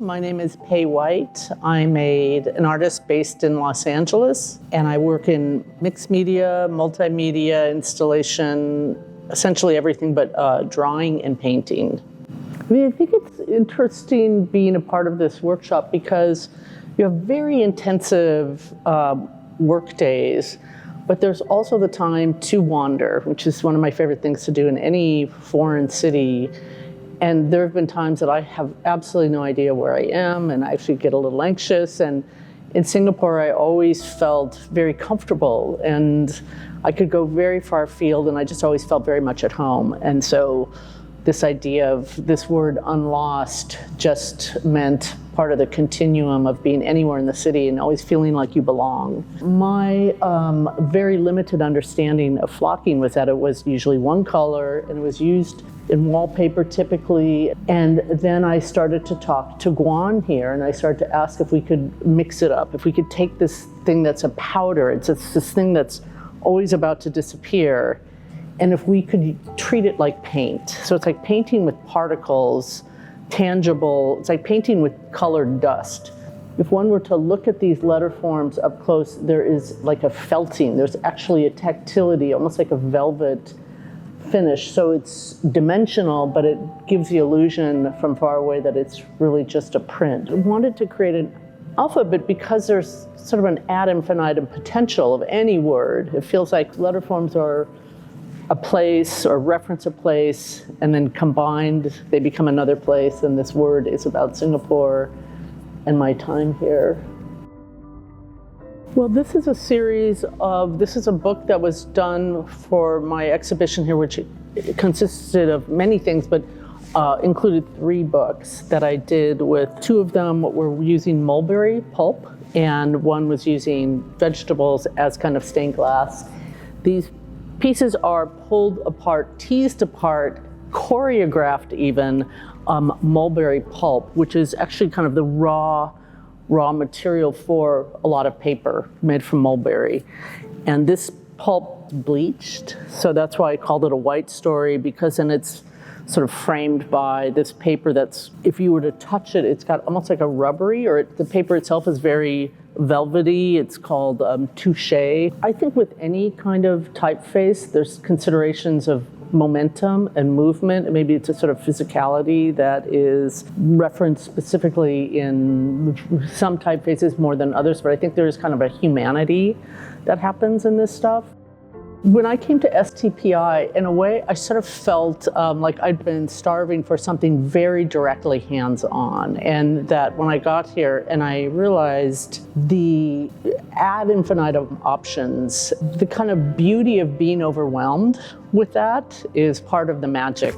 My name is Pae White. I'm an artist based in Los Angeles, and I work in mixed media, multimedia, installation, essentially everything but drawing and painting. I think it's interesting being a part of this workshop because you have very intensive work days, but there's also the time to wander, which is one of my favorite things to do in any foreign city. And there have been times that I have absolutely no idea where I am, and I actually get a little anxious. And in Singapore, I always felt very comfortable, and I could go very far afield, and I just always felt very much at home. And so this idea of this word unlost just meant part of the continuum of being anywhere in the city and always feeling like you belong. My very limited understanding of flocking was that it was usually one color and it was used in wallpaper typically. And then I started to talk to Guan here, and I started to ask if we could mix it up, if we could take this thing that's a powder, it's this thing that's always about to disappear, and if we could treat it like paint. So it's like painting with particles, tangible, it's like painting with colored dust. If one were to look at these letter forms up close, there is like a felting, there's actually a tactility, almost like a velvet finish. So it's dimensional, but it gives the illusion from far away that it's really just a print. I wanted to create an alphabet because there's sort of an ad infinitum potential of any word. It feels like letter forms are a place or reference a place, and then combined they become another place, and this word is about Singapore and my time here. Well, this is a book that was done for my exhibition here, which consisted of many things, but included 3 books that I did with. 2 of them were using mulberry pulp, and one was using vegetables as kind of stained glass. These pieces are pulled apart, teased apart, choreographed even, mulberry pulp, which is actually kind of the raw material for a lot of paper made from mulberry. And this pulp bleached, so that's why I called it a white story, because then it's sort of framed by this paper that's, if you were to touch it, it's got almost like a rubbery, or the paper itself is very velvety. It's called touche. I think with any kind of typeface, there's considerations of momentum and movement, and maybe it's a sort of physicality that is referenced specifically in some typefaces more than others, but I think there's kind of a humanity that happens in this stuff. When I came to STPI, in a way, I sort of felt like I'd been starving for something very directly hands-on, and that when I got here and I realized the ad infinitum options, the kind of beauty of being overwhelmed with that is part of the magic.